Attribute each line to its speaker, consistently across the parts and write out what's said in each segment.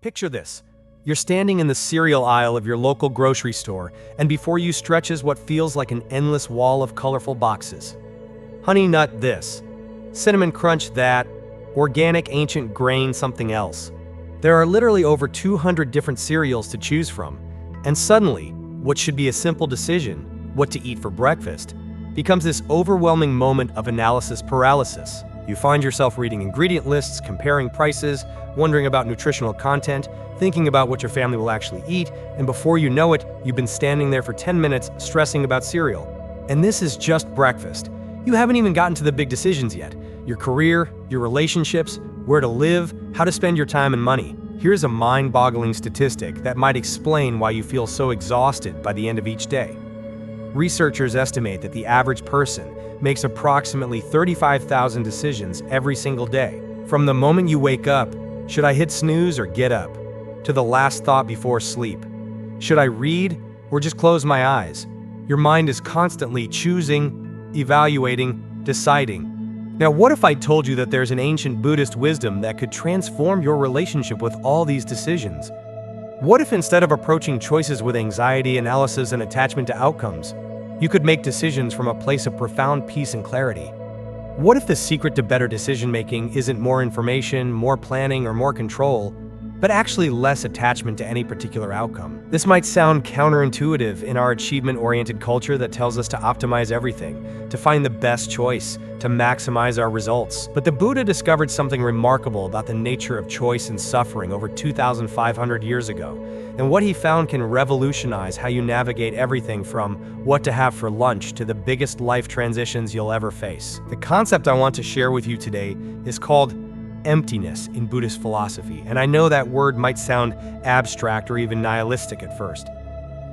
Speaker 1: Picture this. You're standing in the cereal aisle of your local grocery store, and before you stretches what feels like an endless wall of colorful boxes. Honey Nut this, Cinnamon Crunch that, organic ancient grain something else. There are literally over 200 different cereals to choose from, and suddenly, what should be a simple decision, what to eat for breakfast, becomes this overwhelming moment of analysis paralysis. You find yourself reading ingredient lists, comparing prices, wondering about nutritional content, thinking about what your family will actually eat, and before you know it, you've been standing there for 10 minutes stressing about cereal. And this is just breakfast. You haven't even gotten to the big decisions yet. Your career, your relationships, where to live, how to spend your time and money. Here's a mind-boggling statistic that might explain why you feel so exhausted by the end of each day. Researchers estimate that the average person makes approximately 35,000 decisions every single day. From the moment you wake up, should I hit snooze or get up? To the last thought before sleep. Should I read or just close my eyes? Your mind is constantly choosing, evaluating, deciding. Now, what if I told you that there's an ancient Buddhist wisdom that could transform your relationship with all these decisions? What if instead of approaching choices with anxiety, analysis, and attachment to outcomes, you could make decisions from a place of profound peace and clarity? What if the secret to better decision-making isn't more information, more planning, or more control, but actually less attachment to any particular outcome? This might sound counterintuitive in our achievement-oriented culture that tells us to optimize everything, to find the best choice, to maximize our results. But the Buddha discovered something remarkable about the nature of choice and suffering over 2,500 years ago. And what he found can revolutionize how you navigate everything from what to have for lunch to the biggest life transitions you'll ever face. The concept I want to share with you today is called emptiness in Buddhist philosophy. And I know that word might sound abstract or even nihilistic at first.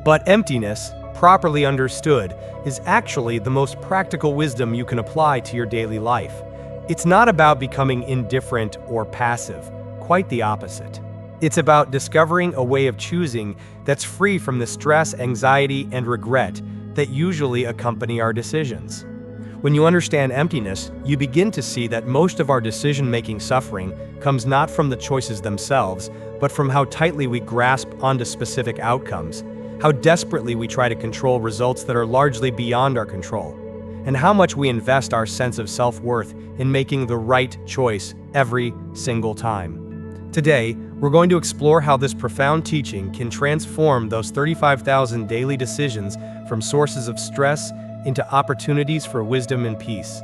Speaker 1: But emptiness, properly understood, is actually the most practical wisdom you can apply to your daily life. It's not about becoming indifferent or passive, quite the opposite. It's about discovering a way of choosing that's free from the stress, anxiety, and regret that usually accompany our decisions. When you understand emptiness, you begin to see that most of our decision-making suffering comes not from the choices themselves, but from how tightly we grasp onto specific outcomes, how desperately we try to control results that are largely beyond our control, and how much we invest our sense of self-worth in making the right choice every single time. Today, we're going to explore how this profound teaching can transform those 35,000 daily decisions from sources of stress into opportunities for wisdom and peace.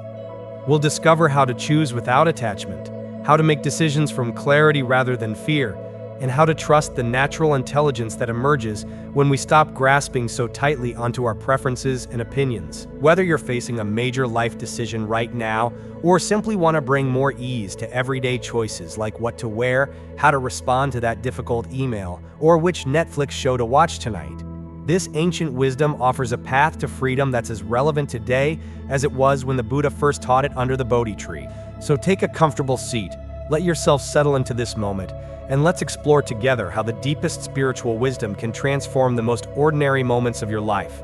Speaker 1: We'll discover how to choose without attachment, how to make decisions from clarity rather than fear, and how to trust the natural intelligence that emerges when we stop grasping so tightly onto our preferences and opinions. Whether you're facing a major life decision right now, or simply want to bring more ease to everyday choices like what to wear, how to respond to that difficult email, or which Netflix show to watch tonight, this ancient wisdom offers a path to freedom that's as relevant today as it was when the Buddha first taught it under the Bodhi tree. So take a comfortable seat, let yourself settle into this moment, and let's explore together how the deepest spiritual wisdom can transform the most ordinary moments of your life.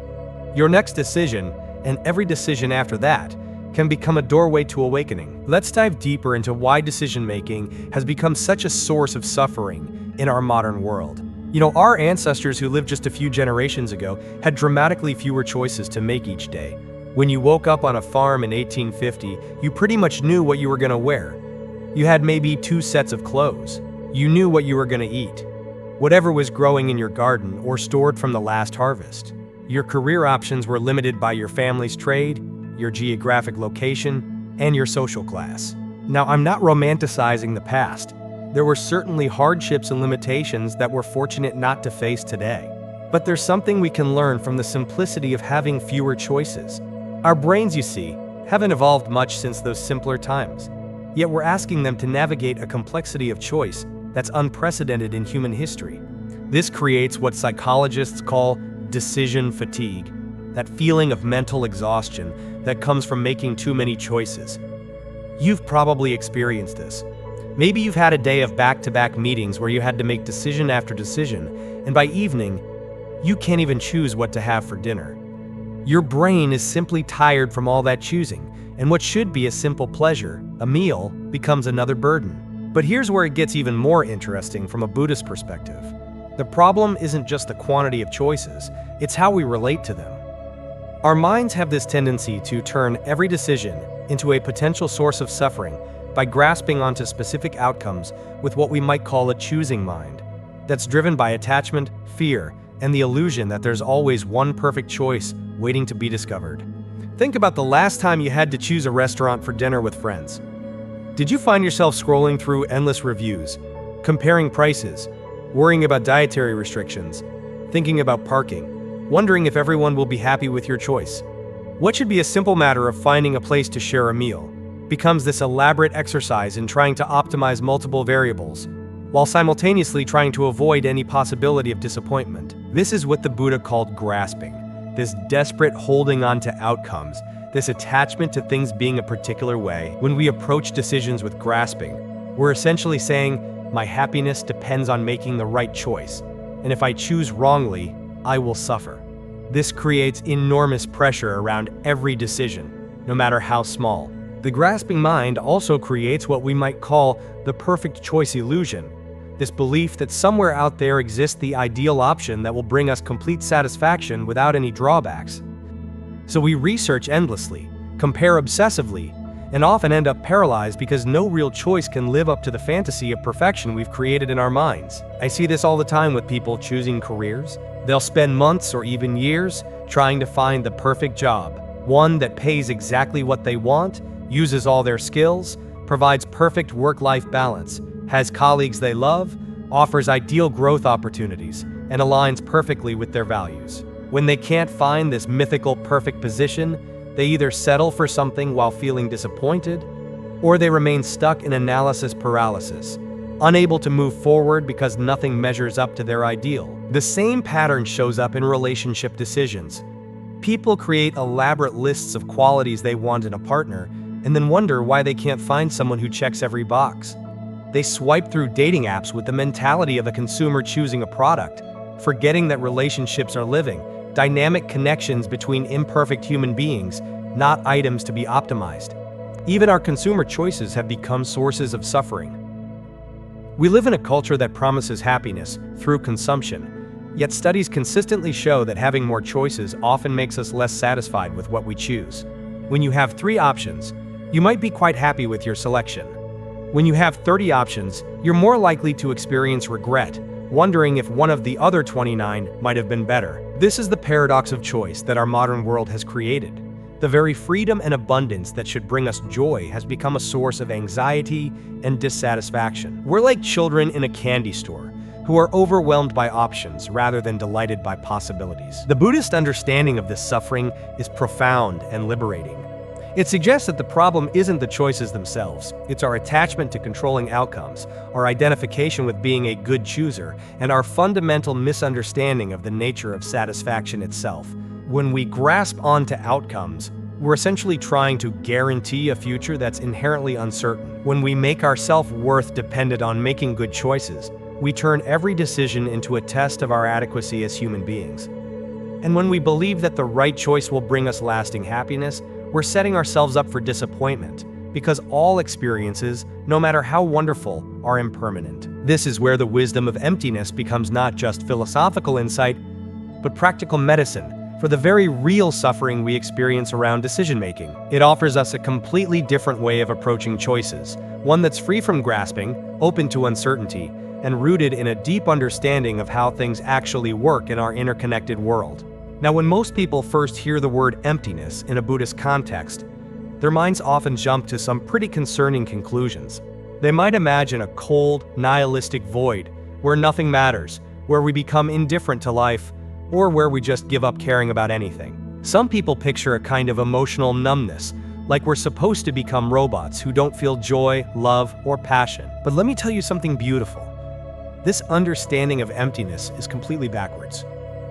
Speaker 1: Your next decision, and every decision after that, can become a doorway to awakening. Let's dive deeper into why decision-making has become such a source of suffering in our modern world. You know, our ancestors who lived just a few generations ago had dramatically fewer choices to make each day. When you woke up on a farm in 1850, you pretty much knew what you were going to wear. You had maybe 2 sets of clothes. You knew what you were going to eat, whatever was growing in your garden or stored from the last harvest. Your career options were limited by your family's trade, your geographic location, and your social class. Now, I'm not romanticizing the past. There were certainly hardships and limitations that we're fortunate not to face today. But there's something we can learn from the simplicity of having fewer choices. Our brains, you see, haven't evolved much since those simpler times. Yet we're asking them to navigate a complexity of choice that's unprecedented in human history. This creates what psychologists call decision fatigue, that feeling of mental exhaustion that comes from making too many choices. You've probably experienced this. Maybe you've had a day of back-to-back meetings where you had to make decision after decision, and by evening, you can't even choose what to have for dinner. Your brain is simply tired from all that choosing, and what should be a simple pleasure, a meal, becomes another burden. But here's where it gets even more interesting from a Buddhist perspective. The problem isn't just the quantity of choices, it's how we relate to them. Our minds have this tendency to turn every decision into a potential source of suffering by grasping onto specific outcomes with what we might call a choosing mind, that's driven by attachment, fear, and the illusion that there's always one perfect choice waiting to be discovered. Think about the last time you had to choose a restaurant for dinner with friends. Did you find yourself scrolling through endless reviews, comparing prices, worrying about dietary restrictions, thinking about parking, wondering if everyone will be happy with your choice? What should be a simple matter of finding a place to share a meal becomes this elaborate exercise in trying to optimize multiple variables, while simultaneously trying to avoid any possibility of disappointment. This is what the Buddha called grasping, this desperate holding on to outcomes, this attachment to things being a particular way. When we approach decisions with grasping, we're essentially saying, my happiness depends on making the right choice, and if I choose wrongly, I will suffer. This creates enormous pressure around every decision, no matter how small. The grasping mind also creates what we might call the perfect choice illusion, this belief that somewhere out there exists the ideal option that will bring us complete satisfaction without any drawbacks. So we research endlessly, compare obsessively, and often end up paralyzed because no real choice can live up to the fantasy of perfection we've created in our minds. I see this all the time with people choosing careers. They'll spend months or even years trying to find the perfect job, one that pays exactly what they want, uses all their skills, provides perfect work-life balance, has colleagues they love, offers ideal growth opportunities, and aligns perfectly with their values. When they can't find this mythical perfect position, they either settle for something while feeling disappointed, or they remain stuck in analysis paralysis, unable to move forward because nothing measures up to their ideal. The same pattern shows up in relationship decisions. People create elaborate lists of qualities they want in a partner, and then wonder why they can't find someone who checks every box. They swipe through dating apps with the mentality of a consumer choosing a product, forgetting that relationships are living, dynamic connections between imperfect human beings, not items to be optimized. Even our consumer choices have become sources of suffering. We live in a culture that promises happiness through consumption, yet studies consistently show that having more choices often makes us less satisfied with what we choose. When you have 3 options, you might be quite happy with your selection. When you have 30 options, you're more likely to experience regret, wondering if one of the other 29 might have been better. This is the paradox of choice that our modern world has created. The very freedom and abundance that should bring us joy has become a source of anxiety and dissatisfaction. We're like children in a candy store who are overwhelmed by options rather than delighted by possibilities. The Buddhist understanding of this suffering is profound and liberating. It suggests that the problem isn't the choices themselves, it's our attachment to controlling outcomes, our identification with being a good chooser, and our fundamental misunderstanding of the nature of satisfaction itself. When we grasp onto outcomes, we're essentially trying to guarantee a future that's inherently uncertain. When we make our self-worth dependent on making good choices, we turn every decision into a test of our adequacy as human beings. And when we believe that the right choice will bring us lasting happiness, we're setting ourselves up for disappointment, because all experiences, no matter how wonderful, are impermanent. This is where the wisdom of emptiness becomes not just philosophical insight, but practical medicine for the very real suffering we experience around decision-making. It offers us a completely different way of approaching choices, one that's free from grasping, open to uncertainty, and rooted in a deep understanding of how things actually work in our interconnected world. Now, when most people first hear the word emptiness in a Buddhist context, their minds often jump to some pretty concerning conclusions. They might imagine a cold, nihilistic void where nothing matters, where we become indifferent to life, or where we just give up caring about anything. Some people picture a kind of emotional numbness, like we're supposed to become robots who don't feel joy, love, or passion. But let me tell you something beautiful. This understanding of emptiness is completely backwards.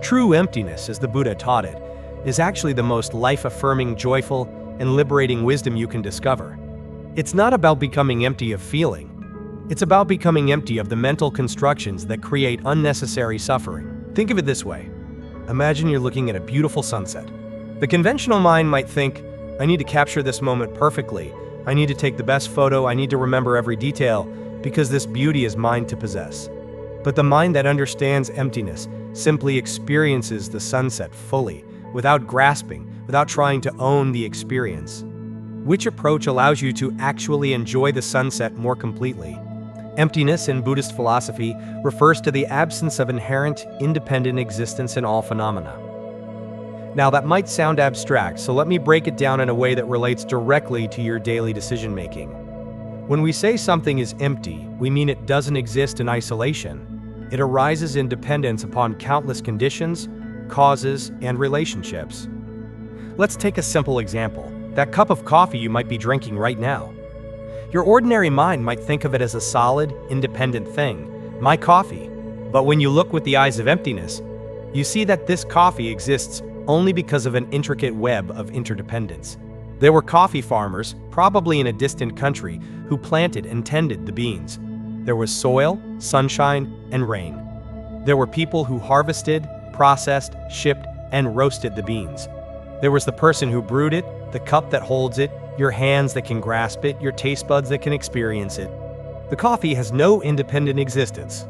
Speaker 1: True emptiness, as the Buddha taught it, is actually the most life-affirming, joyful, and liberating wisdom you can discover. It's not about becoming empty of feeling. It's about becoming empty of the mental constructions that create unnecessary suffering. Think of it this way. Imagine you're looking at a beautiful sunset. The conventional mind might think, I need to capture this moment perfectly. I need to take the best photo. I need to remember every detail. because this beauty is mine to possess. But the mind that understands emptiness simply experiences the sunset fully, without grasping, without trying to own the experience. Which approach allows you to actually enjoy the sunset more completely? Emptiness in Buddhist philosophy refers to the absence of inherent, independent existence in all phenomena. Now that might sound abstract, so let me break it down in a way that relates directly to your daily decision-making. When we say something is empty, we mean it doesn't exist in isolation. It arises in dependence upon countless conditions, causes, and relationships. Let's take a simple example. That cup of coffee you might be drinking right now. Your ordinary mind might think of it as a solid, independent thing, my coffee. But when you look with the eyes of emptiness, you see that this coffee exists only because of an intricate web of interdependence. There were coffee farmers, probably in a distant country, who planted and tended the beans. There was soil, sunshine, and rain. There were people who harvested, processed, shipped, and roasted the beans. There was the person who brewed it, the cup that holds it, your hands that can grasp it, your taste buds that can experience it. The coffee has no independent existence.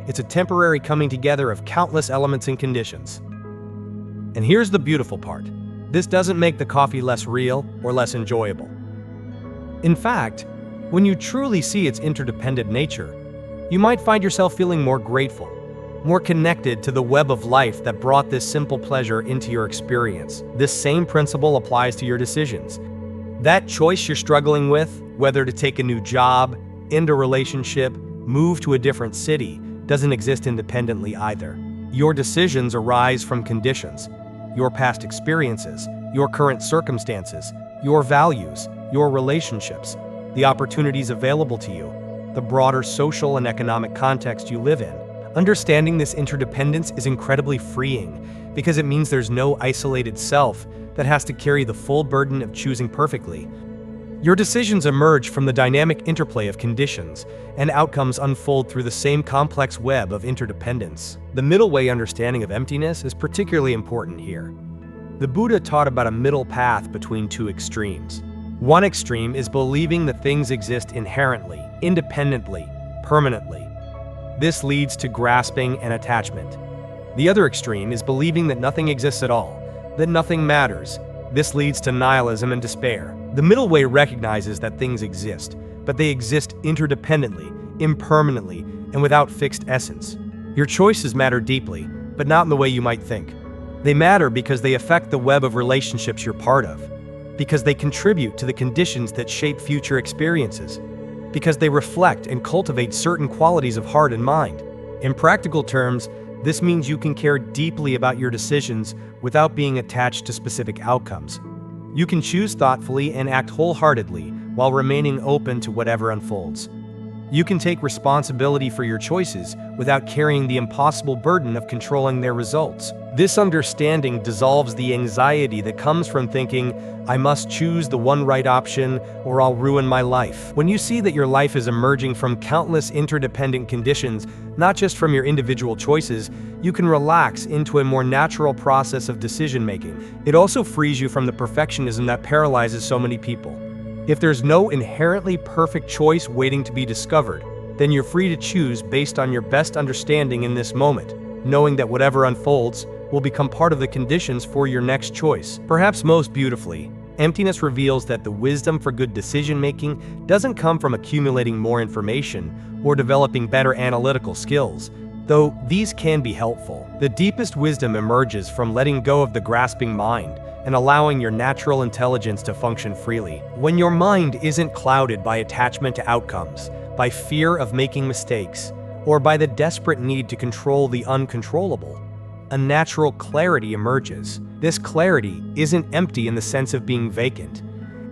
Speaker 1: It's a temporary coming together of countless elements and conditions. And here's the beautiful part. This doesn't make the coffee less real or less enjoyable. In fact, when you truly see its interdependent nature, you might find yourself feeling more grateful, more connected to the web of life that brought this simple pleasure into your experience. This same principle applies to your decisions. That choice you're struggling with, whether to take a new job, end a relationship, move to a different city, doesn't exist independently either. Your decisions arise from conditions, your past experiences, your current circumstances, your values, your relationships, the opportunities available to you, the broader social and economic context you live in. Understanding this interdependence is incredibly freeing because it means there's no isolated self that has to carry the full burden of choosing perfectly. Your decisions emerge from the dynamic interplay of conditions, and outcomes unfold through the same complex web of interdependence. The middle way understanding of emptiness is particularly important here. The Buddha taught about a middle path between two extremes. One extreme is believing that things exist inherently, independently, permanently. This leads to grasping and attachment. The other extreme is believing that nothing exists at all, that nothing matters. This leads to nihilism and despair. The middle way recognizes that things exist, but they exist interdependently, impermanently, and without fixed essence. Your choices matter deeply, but not in the way you might think. They matter because they affect the web of relationships you're part of, because they contribute to the conditions that shape future experiences, because they reflect and cultivate certain qualities of heart and mind. In practical terms, this means you can care deeply about your decisions without being attached to specific outcomes. You can choose thoughtfully and act wholeheartedly while remaining open to whatever unfolds. You can take responsibility for your choices without carrying the impossible burden of controlling their results. This understanding dissolves the anxiety that comes from thinking, I must choose the one right option or I'll ruin my life. When you see that your life is emerging from countless interdependent conditions, not just from your individual choices, you can relax into a more natural process of decision-making. It also frees you from the perfectionism that paralyzes so many people. If there's no inherently perfect choice waiting to be discovered, then you're free to choose based on your best understanding in this moment, knowing that whatever unfolds will become part of the conditions for your next choice. Perhaps most beautifully, emptiness reveals that the wisdom for good decision-making doesn't come from accumulating more information or developing better analytical skills, though these can be helpful. The deepest wisdom emerges from letting go of the grasping mind and allowing your natural intelligence to function freely. When your mind isn't clouded by attachment to outcomes, by fear of making mistakes, or by the desperate need to control the uncontrollable, a natural clarity emerges. This clarity isn't empty in the sense of being vacant.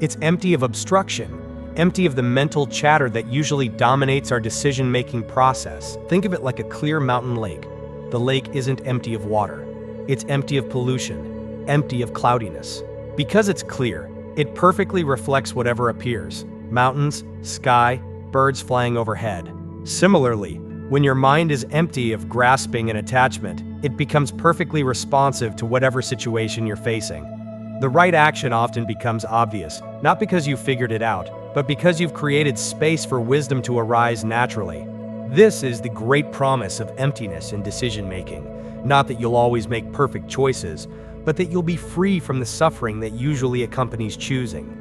Speaker 1: It's empty of obstruction, empty of the mental chatter that usually dominates our decision-making process. Think of it like a clear mountain lake. The lake isn't empty of water. It's empty of pollution, empty of cloudiness. Because it's clear, it perfectly reflects whatever appears: mountains, sky, birds flying overhead. Similarly, when your mind is empty of grasping and attachment, it becomes perfectly responsive to whatever situation you're facing. The right action often becomes obvious, not because you figured it out, but because you've created space for wisdom to arise naturally. This is the great promise of emptiness in decision-making. Not that you'll always make perfect choices, but that you'll be free from the suffering that usually accompanies choosing.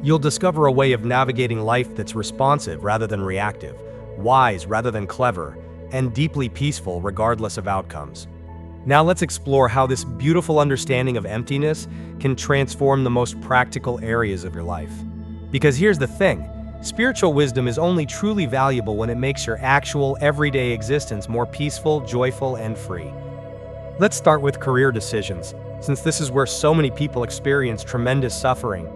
Speaker 1: You'll discover a way of navigating life that's responsive rather than reactive, wise rather than clever, and deeply peaceful regardless of outcomes. Now let's explore how this beautiful understanding of emptiness can transform the most practical areas of your life. Because here's the thing, spiritual wisdom is only truly valuable when it makes your actual everyday existence more peaceful, joyful, and free. Let's start with career decisions, since this is where so many people experience tremendous suffering.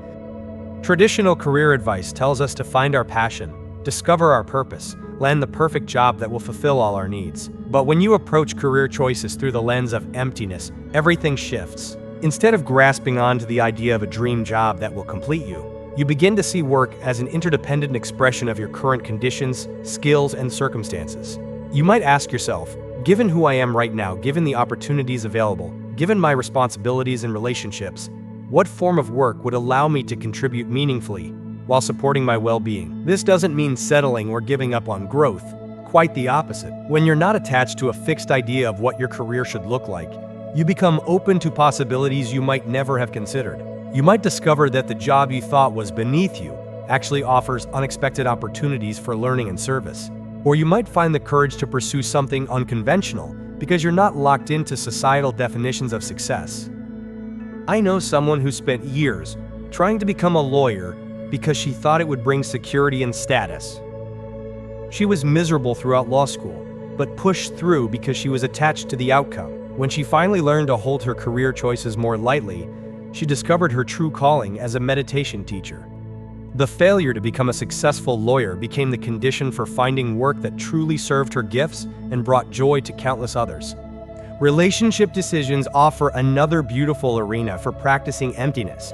Speaker 1: Traditional career advice tells us to find our passion, discover our purpose, land the perfect job that will fulfill all our needs. But when you approach career choices through the lens of emptiness, everything shifts. Instead of grasping onto the idea of a dream job that will complete you, you begin to see work as an interdependent expression of your current conditions, skills, and circumstances. You might ask yourself, given who I am right now, given the opportunities available, given my responsibilities and relationships, what form of work would allow me to contribute meaningfully while supporting my well-being? This doesn't mean settling or giving up on growth. Quite the opposite. When you're not attached to a fixed idea of what your career should look like, you become open to possibilities you might never have considered. You might discover that the job you thought was beneath you actually offers unexpected opportunities for learning and service. Or you might find the courage to pursue something unconventional because you're not locked into societal definitions of success. I know someone who spent years trying to become a lawyer because she thought it would bring security and status. She was miserable throughout law school, but pushed through because she was attached to the outcome. When she finally learned to hold her career choices more lightly, she discovered her true calling as a meditation teacher. The failure to become a successful lawyer became the condition for finding work that truly served her gifts and brought joy to countless others. Relationship decisions offer another beautiful arena for practicing emptiness.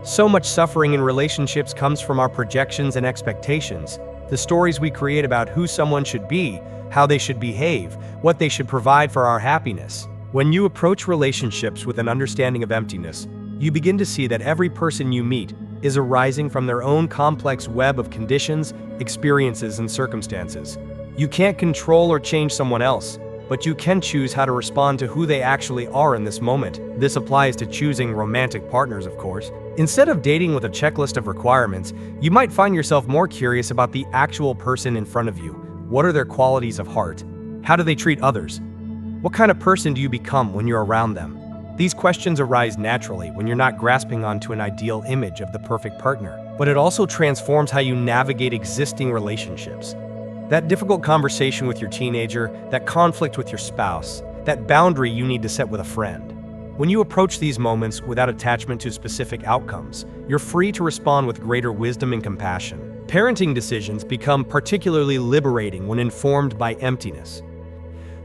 Speaker 1: So much suffering in relationships comes from our projections and expectations, the stories we create about who someone should be, how they should behave, what they should provide for our happiness. When you approach relationships with an understanding of emptiness, you begin to see that every person you meet is arising from their own complex web of conditions, experiences, and circumstances. You can't control or change someone else, but you can choose how to respond to who they actually are in this moment. This applies to choosing romantic partners, of course. Instead of dating with a checklist of requirements, you might find yourself more curious about the actual person in front of you. What are their qualities of heart? How do they treat others? What kind of person do you become when you're around them? These questions arise naturally when you're not grasping onto an ideal image of the perfect partner, but it also transforms how you navigate existing relationships. That difficult conversation with your teenager, that conflict with your spouse, that boundary you need to set with a friend. When you approach these moments without attachment to specific outcomes, you're free to respond with greater wisdom and compassion. Parenting decisions become particularly liberating when informed by emptiness.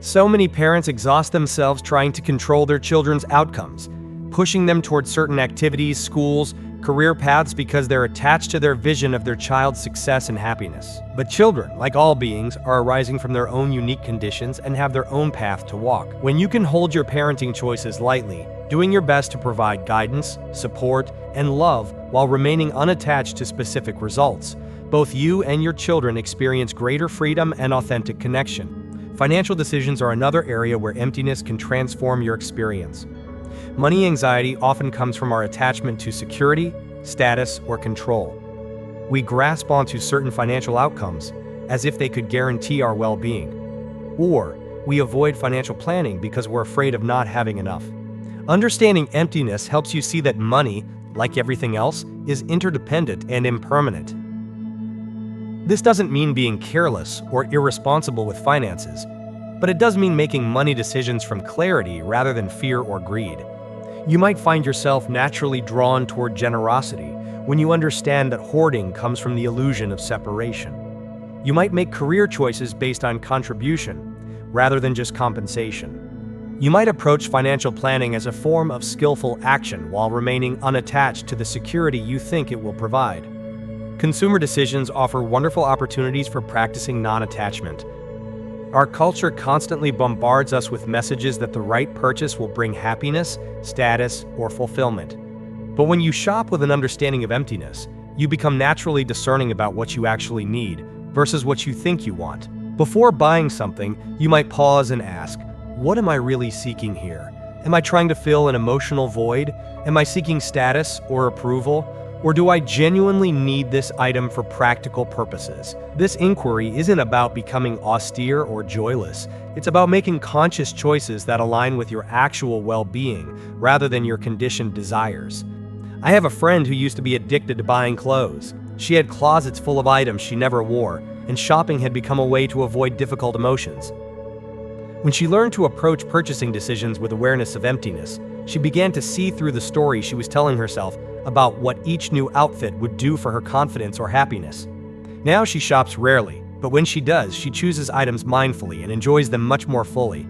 Speaker 1: So many parents exhaust themselves trying to control their children's outcomes, pushing them towards certain activities, schools, career paths because they're attached to their vision of their child's success and happiness. But children, like all beings, are arising from their own unique conditions and have their own path to walk. When you can hold your parenting choices lightly, doing your best to provide guidance, support, and love while remaining unattached to specific results, both you and your children experience greater freedom and authentic connection. Financial decisions are another area where emptiness can transform your experience. Money anxiety often comes from our attachment to security, status, or control. We grasp onto certain financial outcomes as if they could guarantee our well-being. Or we avoid financial planning because we're afraid of not having enough. Understanding emptiness helps you see that money, like everything else, is interdependent and impermanent. This doesn't mean being careless or irresponsible with finances, but it does mean making money decisions from clarity rather than fear or greed. You might find yourself naturally drawn toward generosity when you understand that hoarding comes from the illusion of separation. You might make career choices based on contribution rather than just compensation. You might approach financial planning as a form of skillful action while remaining unattached to the security you think it will provide. Consumer decisions offer wonderful opportunities for practicing non-attachment. Our culture constantly bombards us with messages that the right purchase will bring happiness, status, or fulfillment. But when you shop with an understanding of emptiness, You become naturally discerning about what you actually need versus what you think you want. Before buying something, you might pause and ask, what am I really seeking here? Am I trying to fill an emotional void? Am I seeking status or approval? Or do I genuinely need this item for practical purposes? This inquiry isn't about becoming austere or joyless. It's about making conscious choices that align with your actual well-being rather than your conditioned desires. I have a friend who used to be addicted to buying clothes. She had closets full of items she never wore, and shopping had become a way to avoid difficult emotions. When she learned to approach purchasing decisions with awareness of emptiness, she began to see through the story she was telling herself about what each new outfit would do for her confidence or happiness. Now she shops rarely, but when she does, she chooses items mindfully and enjoys them much more fully.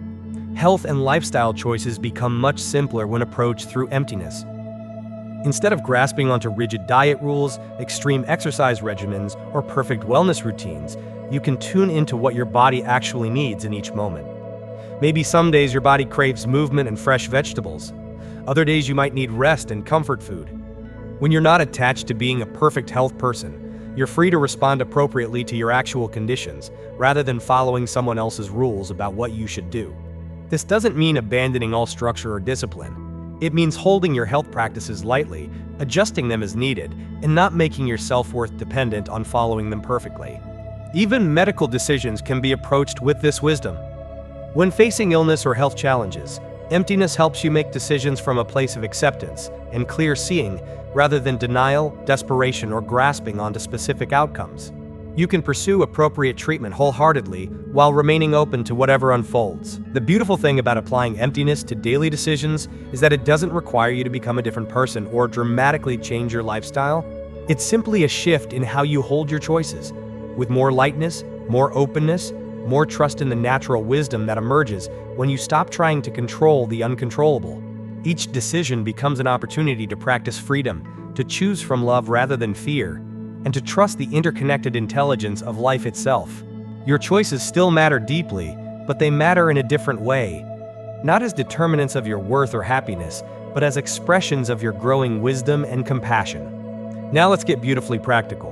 Speaker 1: Health and lifestyle choices become much simpler when approached through emptiness. Instead of grasping onto rigid diet rules, extreme exercise regimens, or perfect wellness routines, you can tune into what your body actually needs in each moment. Maybe some days your body craves movement and fresh vegetables. Other days you might need rest and comfort food. When you're not attached to being a perfect health person, you're free to respond appropriately to your actual conditions, rather than following someone else's rules about what you should do. This doesn't mean abandoning all structure or discipline. It means holding your health practices lightly, adjusting them as needed, and not making your self-worth dependent on following them perfectly. Even medical decisions can be approached with this wisdom. When facing illness or health challenges, emptiness helps you make decisions from a place of acceptance and clear seeing, rather than denial, desperation, or grasping onto specific outcomes. You can pursue appropriate treatment wholeheartedly while remaining open to whatever unfolds. The beautiful thing about applying emptiness to daily decisions is that it doesn't require you to become a different person or dramatically change your lifestyle. It's simply a shift in how you hold your choices, with more lightness, more openness, more trust in the natural wisdom that emerges when you stop trying to control the uncontrollable. Each decision becomes an opportunity to practice freedom, to choose from love rather than fear, and to trust the interconnected intelligence of life itself. Your choices still matter deeply, but they matter in a different way, not as determinants of your worth or happiness, but as expressions of your growing wisdom and compassion. Now let's get beautifully practical.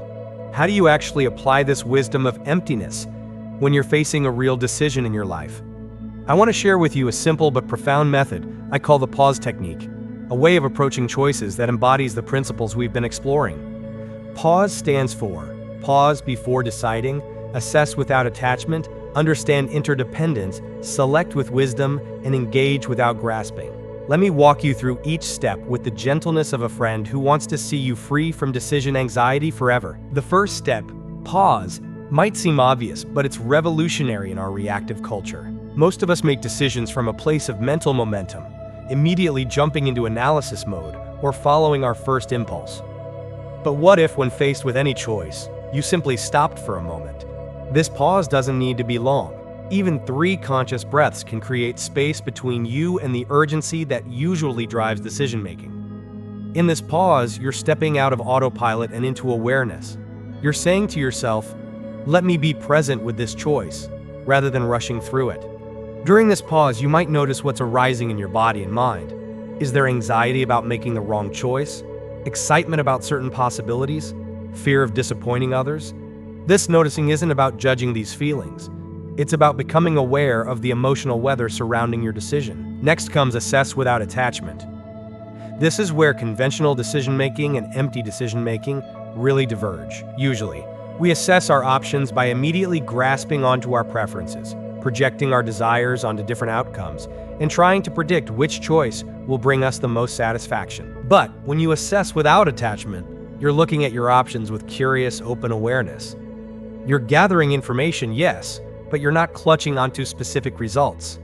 Speaker 1: How do you actually apply this wisdom of emptiness when you're facing a real decision in your life? I want to share with you a simple but profound method I call the pause technique, a way of approaching choices that embodies the principles we've been exploring. Pause stands for pause before deciding, assess without attachment, understand interdependence, select with wisdom, and engage without grasping. Let me walk you through each step with the gentleness of a friend who wants to see you free from decision anxiety forever. The first step, pause, might seem obvious, but it's revolutionary in our reactive culture. Most of us make decisions from a place of mental momentum, immediately jumping into analysis mode or following our first impulse. But what if, when faced with any choice, you simply stopped for a moment? This pause doesn't need to be long. Even 3 conscious breaths can create space between you and the urgency that usually drives decision-making. In this pause, you're stepping out of autopilot and into awareness. You're saying to yourself, let me be present with this choice, rather than rushing through it. During this pause, you might notice what's arising in your body and mind. Is there anxiety about making the wrong choice? Excitement about certain possibilities? Fear of disappointing others? This noticing isn't about judging these feelings. It's about becoming aware of the emotional weather surrounding your decision. Next comes assess without attachment. This is where conventional decision-making and empty decision-making really diverge. Usually, we assess our options by immediately grasping onto our preferences, projecting our desires onto different outcomes, and trying to predict which choice will bring us the most satisfaction. But when you assess without attachment, you're looking at your options with curious, open awareness. You're gathering information, yes, but you're not clutching onto specific results.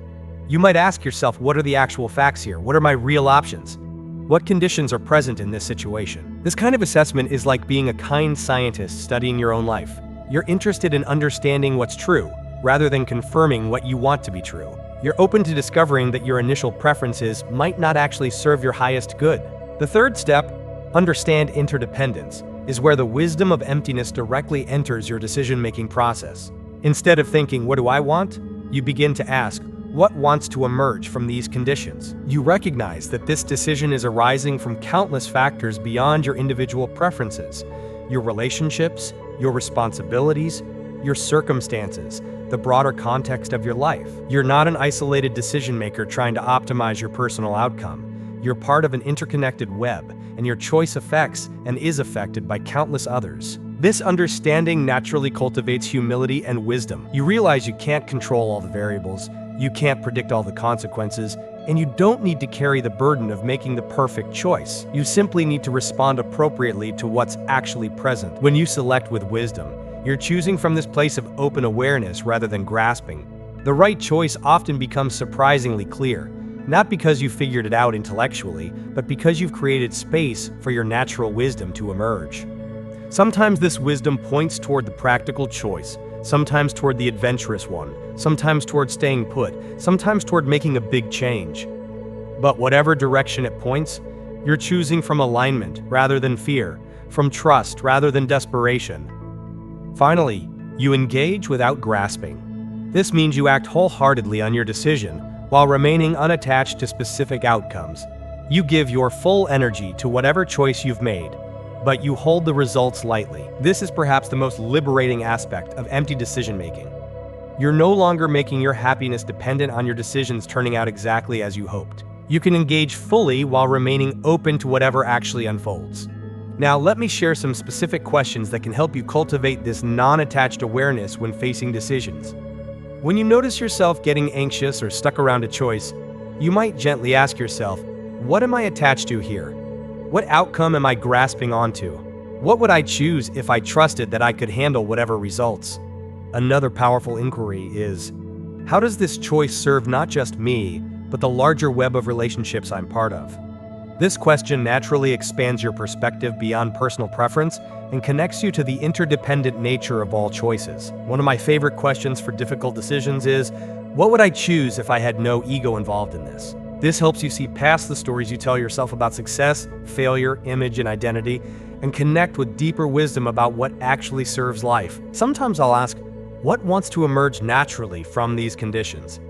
Speaker 1: You might ask yourself, what are the actual facts here? What are my real options? What conditions are present in this situation? This kind of assessment is like being a kind scientist studying your own life. You're interested in understanding what's true, rather than confirming what you want to be true. You're open to discovering that your initial preferences might not actually serve your highest good. The third step, understand interdependence, is where the wisdom of emptiness directly enters your decision-making process. Instead of thinking, what do I want? You begin to ask, what wants to emerge from these conditions? You recognize that this decision is arising from countless factors beyond your individual preferences. your relationships, your responsibilities, your circumstances, the broader context of your life. You're not an isolated decision maker trying to optimize your personal outcome. You're part of an interconnected web, and your choice affects and is affected by countless others. This understanding naturally cultivates humility and wisdom. You realize you can't control all the variables, you can't predict all the consequences, and you don't need to carry the burden of making the perfect choice. You simply need to respond appropriately to what's actually present. When you select with wisdom, you're choosing from this place of open awareness rather than grasping. The right choice often becomes surprisingly clear, not because you figured it out intellectually, but because you've created space for your natural wisdom to emerge. Sometimes this wisdom points toward the practical choice, sometimes toward the adventurous one, sometimes toward staying put, sometimes toward making a big change. But whatever direction it points, you're choosing from alignment rather than fear, from trust rather than desperation. Finally, you engage without grasping. This means you act wholeheartedly on your decision while remaining unattached to specific outcomes. You give your full energy to whatever choice you've made, but you hold the results lightly. This is perhaps the most liberating aspect of empty decision-making. You're no longer making your happiness dependent on your decisions turning out exactly as you hoped. You can engage fully while remaining open to whatever actually unfolds. Now, let me share some specific questions that can help you cultivate this non-attached awareness when facing decisions. When you notice yourself getting anxious or stuck around a choice, you might gently ask yourself, what am I attached to here? What outcome am I grasping onto? What would I choose if I trusted that I could handle whatever results? Another powerful inquiry is, how does this choice serve not just me, but the larger web of relationships I'm part of? This question naturally expands your perspective beyond personal preference and connects you to the interdependent nature of all choices. One of my favorite questions for difficult decisions is, what would I choose if I had no ego involved in this? This helps you see past the stories you tell yourself about success, failure, image, and identity, and connect with deeper wisdom about what actually serves life. Sometimes I'll ask, what wants to emerge naturally from these conditions?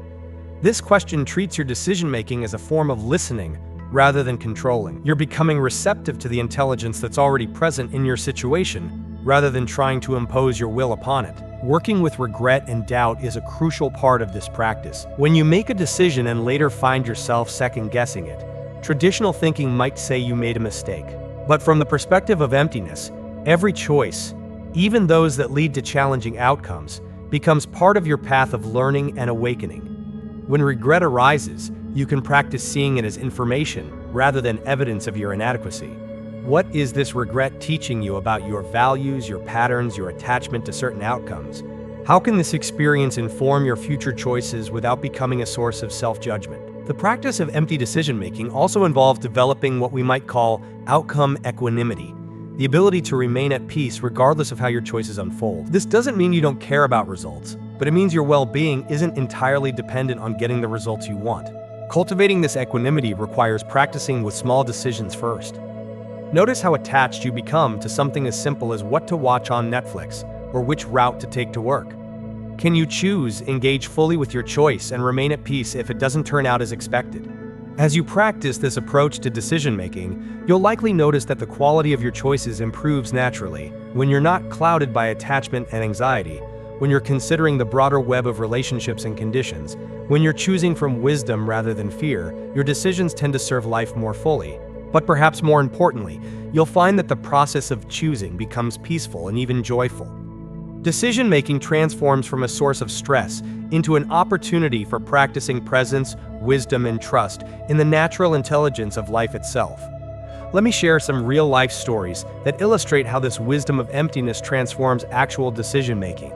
Speaker 1: This question treats your decision-making as a form of listening rather than controlling. You're becoming receptive to the intelligence that's already present in your situation, rather than trying to impose your will upon it. Working with regret and doubt is a crucial part of this practice. When you make a decision and later find yourself second-guessing it, traditional thinking might say you made a mistake. But from the perspective of emptiness, every choice, even those that lead to challenging outcomes, becomes part of your path of learning and awakening. When regret arises, you can practice seeing it as information rather than evidence of your inadequacy. What is this regret teaching you about your values, your patterns, your attachment to certain outcomes? How can this experience inform your future choices without becoming a source of self-judgment? The practice of empty decision-making also involves developing what we might call outcome equanimity, the ability to remain at peace regardless of how your choices unfold. This doesn't mean you don't care about results, but it means your well-being isn't entirely dependent on getting the results you want. Cultivating this equanimity requires practicing with small decisions first. Notice how attached you become to something as simple as what to watch on Netflix or which route to take to work. Can you choose, engage fully with your choice, and remain at peace if it doesn't turn out as expected? As you practice this approach to decision-making, you'll likely notice that the quality of your choices improves naturally when you're not clouded by attachment and anxiety, when you're considering the broader web of relationships and conditions, when you're choosing from wisdom rather than fear. Your decisions tend to serve life more fully. But perhaps more importantly, you'll find that the process of choosing becomes peaceful and even joyful. Decision-making transforms from a source of stress into an opportunity for practicing presence, wisdom, and trust in the natural intelligence of life itself. Let me share some real-life stories that illustrate how this wisdom of emptiness transforms actual decision-making.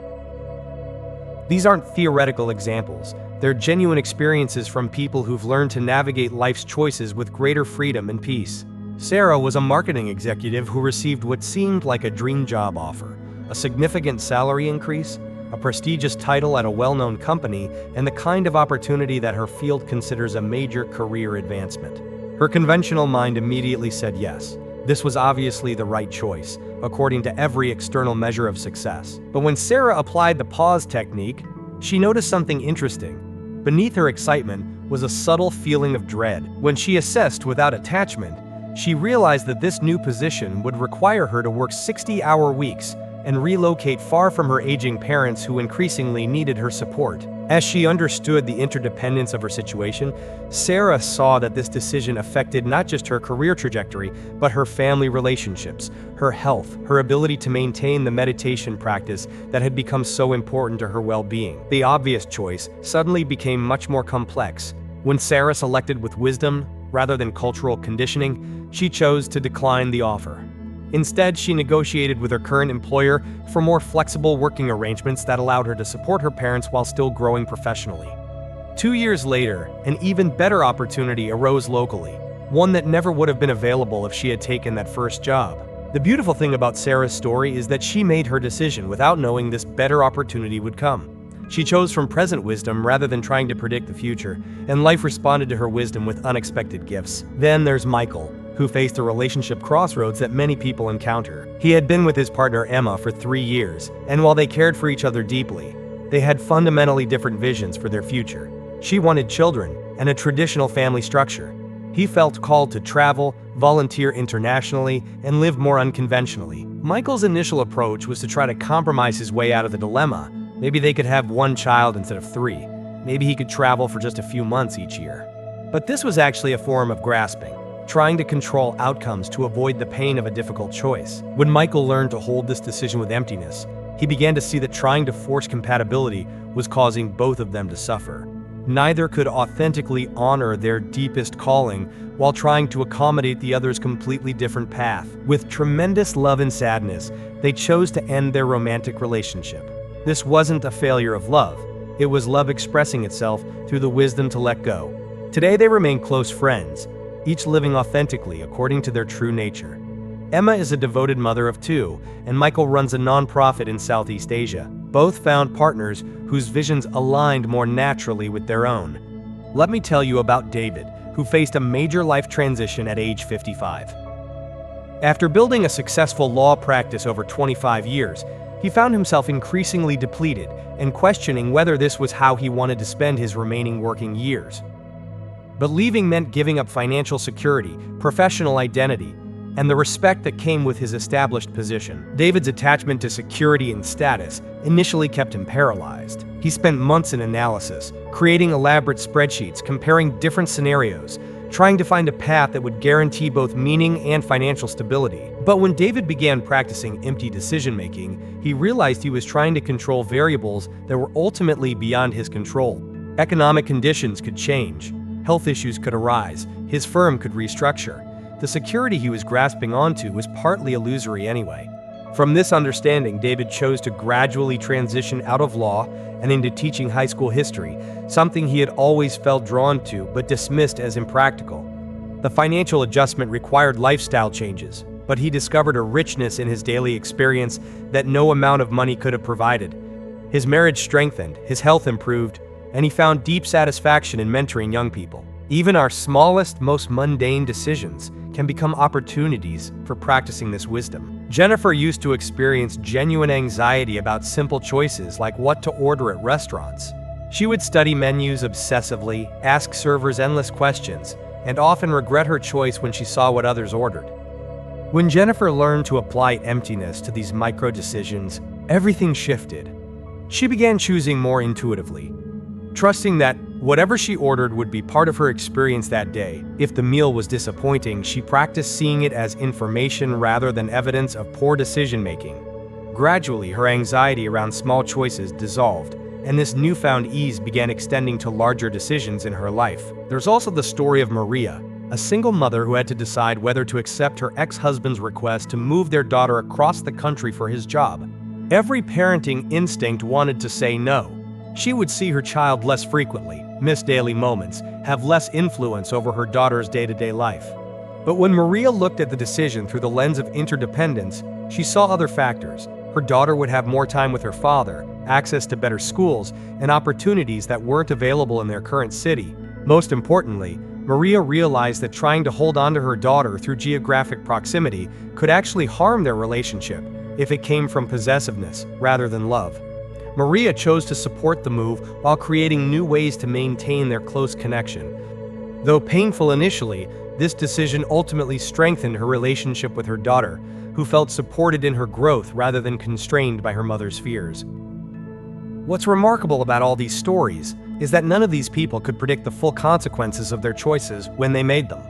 Speaker 1: These aren't theoretical examples. They're genuine experiences from people who've learned to navigate life's choices with greater freedom and peace. Sarah was a marketing executive who received what seemed like a dream job offer, a significant salary increase, a prestigious title at a well-known company, and the kind of opportunity that her field considers a major career advancement. Her conventional mind immediately said yes. This was obviously the right choice, according to every external measure of success. But when Sarah applied the pause technique, she noticed something interesting. Beneath her excitement was a subtle feeling of dread. When she assessed without attachment, She realized that this new position would require her to work 60-hour weeks and relocate far from her aging parents who increasingly needed her support. As she understood the interdependence of her situation, Sarah saw that this decision affected not just her career trajectory, but her family relationships, her health, her ability to maintain the meditation practice that had become so important to her well-being. The obvious choice suddenly became much more complex. When Sarah selected with wisdom, rather than cultural conditioning, she chose to decline the offer. Instead, she negotiated with her current employer for more flexible working arrangements that allowed her to support her parents while still growing professionally. 2 years later, an even better opportunity arose locally, one that never would have been available if she had taken that first job. The beautiful thing about Sarah's story is that she made her decision without knowing this better opportunity would come. She chose from present wisdom rather than trying to predict the future, and life responded to her wisdom with unexpected gifts. Then there's Michael, who faced a relationship crossroads that many people encounter. He had been with his partner Emma for 3 years, and while they cared for each other deeply, they had fundamentally different visions for their future. She wanted children and a traditional family structure. He felt called to travel, volunteer internationally, and live more unconventionally. Michael's initial approach was to try to compromise his way out of the dilemma. Maybe they could have 1 child instead of 3. Maybe he could travel for just a few months each year. But this was actually a form of grasping, trying to control outcomes to avoid the pain of a difficult choice. When Michael learned to hold this decision with emptiness, he began to see that trying to force compatibility was causing both of them to suffer. Neither could authentically honor their deepest calling while trying to accommodate the other's completely different path. With tremendous love and sadness, they chose to end their romantic relationship. This wasn't a failure of love. It was love expressing itself through the wisdom to let go. Today they remain close friends, each living authentically according to their true nature. Emma is a devoted mother of 2, and Michael runs a nonprofit in Southeast Asia. Both found partners whose visions aligned more naturally with their own. Let me tell you about David, who faced a major life transition at age 55. After building a successful law practice over 25 years, he found himself increasingly depleted and questioning whether this was how he wanted to spend his remaining working years. But leaving meant giving up financial security, professional identity, and the respect that came with his established position. David's attachment to security and status initially kept him paralyzed. He spent months in analysis, creating elaborate spreadsheets, comparing different scenarios, trying to find a path that would guarantee both meaning and financial stability. But when David began practicing empty decision-making, he realized he was trying to control variables that were ultimately beyond his control. Economic conditions could change, health issues could arise, his firm could restructure. The security he was grasping onto was partly illusory anyway. From this understanding, David chose to gradually transition out of law and into teaching high school history, something he had always felt drawn to but dismissed as impractical. The financial adjustment required lifestyle changes, but he discovered a richness in his daily experience that no amount of money could have provided. His marriage strengthened, his health improved, and he found deep satisfaction in mentoring young people. Even our smallest, most mundane decisions can become opportunities for practicing this wisdom. Jennifer used to experience genuine anxiety about simple choices like what to order at restaurants. She would study menus obsessively, ask servers endless questions, and often regret her choice when she saw what others ordered. When Jennifer learned to apply emptiness to these micro decisions, everything shifted. She began choosing more intuitively, trusting that whatever she ordered would be part of her experience that day. If the meal was disappointing, she practiced seeing it as information rather than evidence of poor decision-making. Gradually, her anxiety around small choices dissolved, and this newfound ease began extending to larger decisions in her life. There's also the story of Maria, a single mother who had to decide whether to accept her ex-husband's request to move their daughter across the country for his job. Every parenting instinct wanted to say no. She would see her child less frequently, miss daily moments, have less influence over her daughter's day-to-day life. But when Maria looked at the decision through the lens of interdependence, she saw other factors. Her daughter would have more time with her father, access to better schools, and opportunities that weren't available in their current city. Most importantly, Maria realized that trying to hold on to her daughter through geographic proximity could actually harm their relationship if it came from possessiveness rather than love. Maria chose to support the move while creating new ways to maintain their close connection. Though painful initially, This decision ultimately strengthened her relationship with her daughter, who felt supported in her growth rather than constrained by her mother's fears. What's remarkable about all these stories is that none of these people could predict the full consequences of their choices when they made them.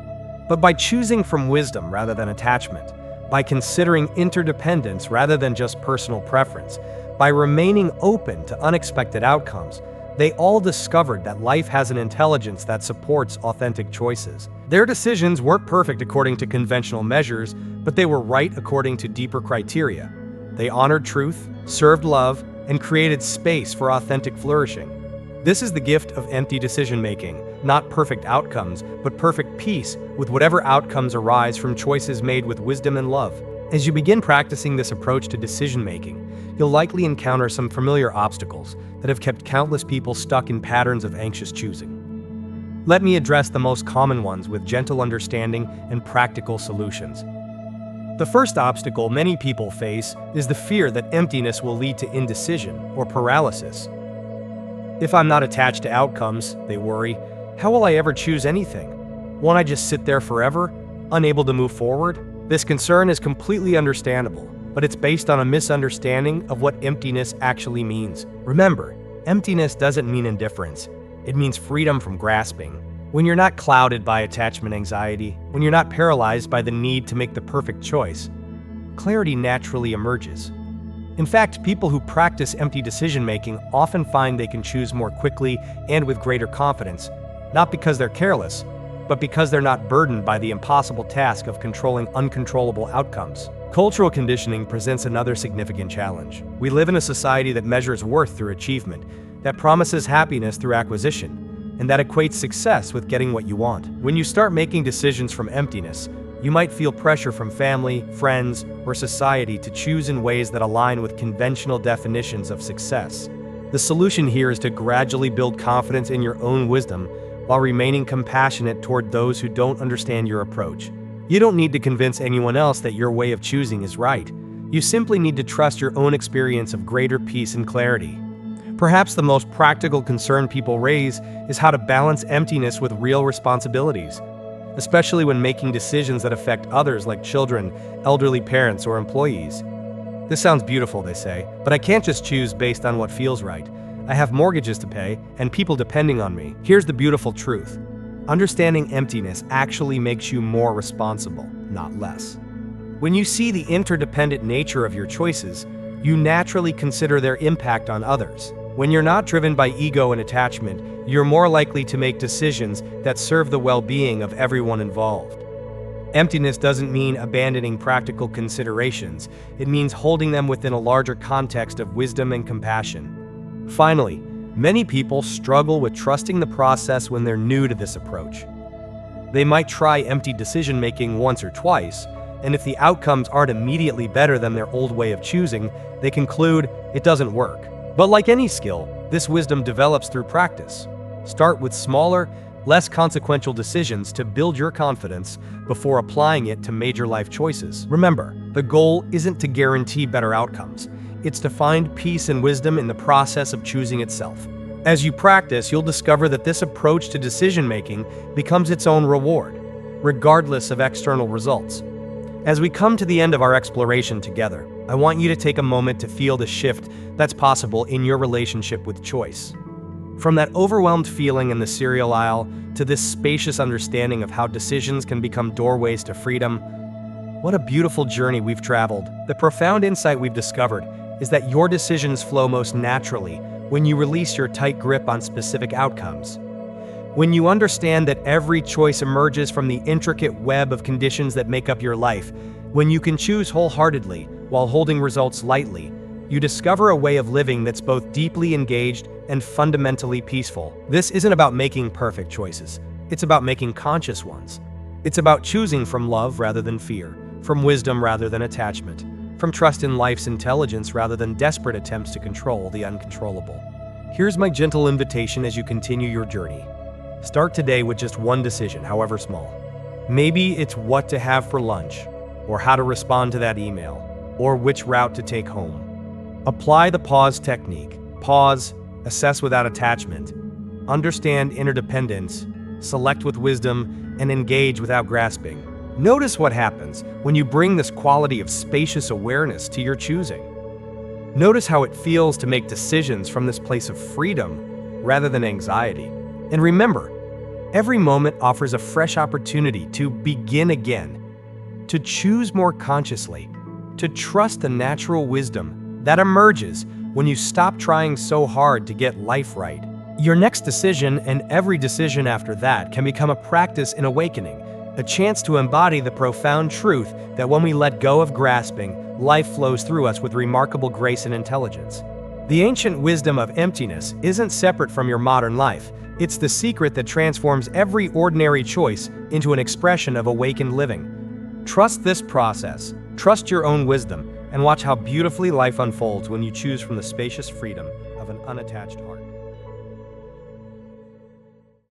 Speaker 1: But by choosing from wisdom rather than attachment, by considering interdependence rather than just personal preference, by remaining open to unexpected outcomes, they all discovered that life has an intelligence that supports authentic choices. Their decisions weren't perfect according to conventional measures, but they were right according to deeper criteria. They honored truth, served love, and created space for authentic flourishing. This is the gift of empty decision-making, not perfect outcomes, but perfect peace with whatever outcomes arise from choices made with wisdom and love. As you begin practicing this approach to decision-making, you'll likely encounter some familiar obstacles that have kept countless people stuck in patterns of anxious choosing. Let me address the most common ones with gentle understanding and practical solutions. The first obstacle many people face is the fear that emptiness will lead to indecision or paralysis. If I'm not attached to outcomes, they worry, how will I ever choose anything? Won't I just sit there forever, unable to move forward? This concern is completely understandable, but it's based on a misunderstanding of what emptiness actually means. Remember, emptiness doesn't mean indifference. It means freedom from grasping. When you're not clouded by attachment anxiety, when you're not paralyzed by the need to make the perfect choice, clarity naturally emerges. In fact, people who practice empty decision-making often find they can choose more quickly and with greater confidence, not because they're careless, but because they're not burdened by the impossible task of controlling uncontrollable outcomes. Cultural conditioning presents another significant challenge. We live in a society that measures worth through achievement, that promises happiness through acquisition, and that equates success with getting what you want. When you start making decisions from emptiness, you might feel pressure from family, friends, or society to choose in ways that align with conventional definitions of success. The solution here is to gradually build confidence in your own wisdom while remaining compassionate toward those who don't understand your approach. You don't need to convince anyone else that your way of choosing is right. You simply need to trust your own experience of greater peace and clarity. Perhaps the most practical concern people raise is how to balance emptiness with real responsibilities, especially when making decisions that affect others like children, elderly parents, or employees. This sounds beautiful, they say, but I can't just choose based on what feels right. I have mortgages to pay and people depending on me. Here's the beautiful truth. Understanding emptiness actually makes you more responsible, not less. When you see the interdependent nature of your choices, you naturally consider their impact on others. When you're not driven by ego and attachment, you're more likely to make decisions that serve the well-being of everyone involved. Emptiness doesn't mean abandoning practical considerations. It means holding them within a larger context of wisdom and compassion. Finally, many people struggle with trusting the process when they're new to this approach. They might try empty decision-making once or twice, and if the outcomes aren't immediately better than their old way of choosing, they conclude it doesn't work. But like any skill, this wisdom develops through practice. Start with smaller, less consequential decisions to build your confidence before applying it to major life choices. Remember, the goal isn't to guarantee better outcomes. It's to find peace and wisdom in the process of choosing itself. As you practice, you'll discover that this approach to decision-making becomes its own reward, regardless of external results. As we come to the end of our exploration together, I want you to take a moment to feel the shift that's possible in your relationship with choice. From that overwhelmed feeling in the cereal aisle to this spacious understanding of how decisions can become doorways to freedom, what a beautiful journey we've traveled. The profound insight we've discovered is that your decisions flow most naturally when you release your tight grip on specific outcomes. When you understand that every choice emerges from the intricate web of conditions that make up your life, when you can choose wholeheartedly while holding results lightly, you discover a way of living that's both deeply engaged and fundamentally peaceful. This isn't about making perfect choices. It's about making conscious ones. It's about choosing from love rather than fear, from wisdom rather than attachment, from trust in life's intelligence rather than desperate attempts to control the uncontrollable. Here's my gentle invitation as you continue your journey. Start today with just one decision, however small. Maybe it's what to have for lunch, or how to respond to that email, or which route to take home. Apply the pause technique. Pause, assess without attachment, understand interdependence, select with wisdom, and engage without grasping. Notice what happens when you bring this quality of spacious awareness to your choosing. Notice how it feels to make decisions from this place of freedom rather than anxiety. And remember, every moment offers a fresh opportunity to begin again, to choose more consciously, to trust the natural wisdom that emerges when you stop trying so hard to get life right. Your next decision and every decision after that can become a practice in awakening, a chance to embody the profound truth that when we let go of grasping, life flows through us with remarkable grace and intelligence. The ancient wisdom of emptiness isn't separate from your modern life. It's the secret that transforms every ordinary choice into an expression of awakened living. Trust this process, trust your own wisdom, and watch how beautifully life unfolds when you choose from the spacious freedom of an unattached heart.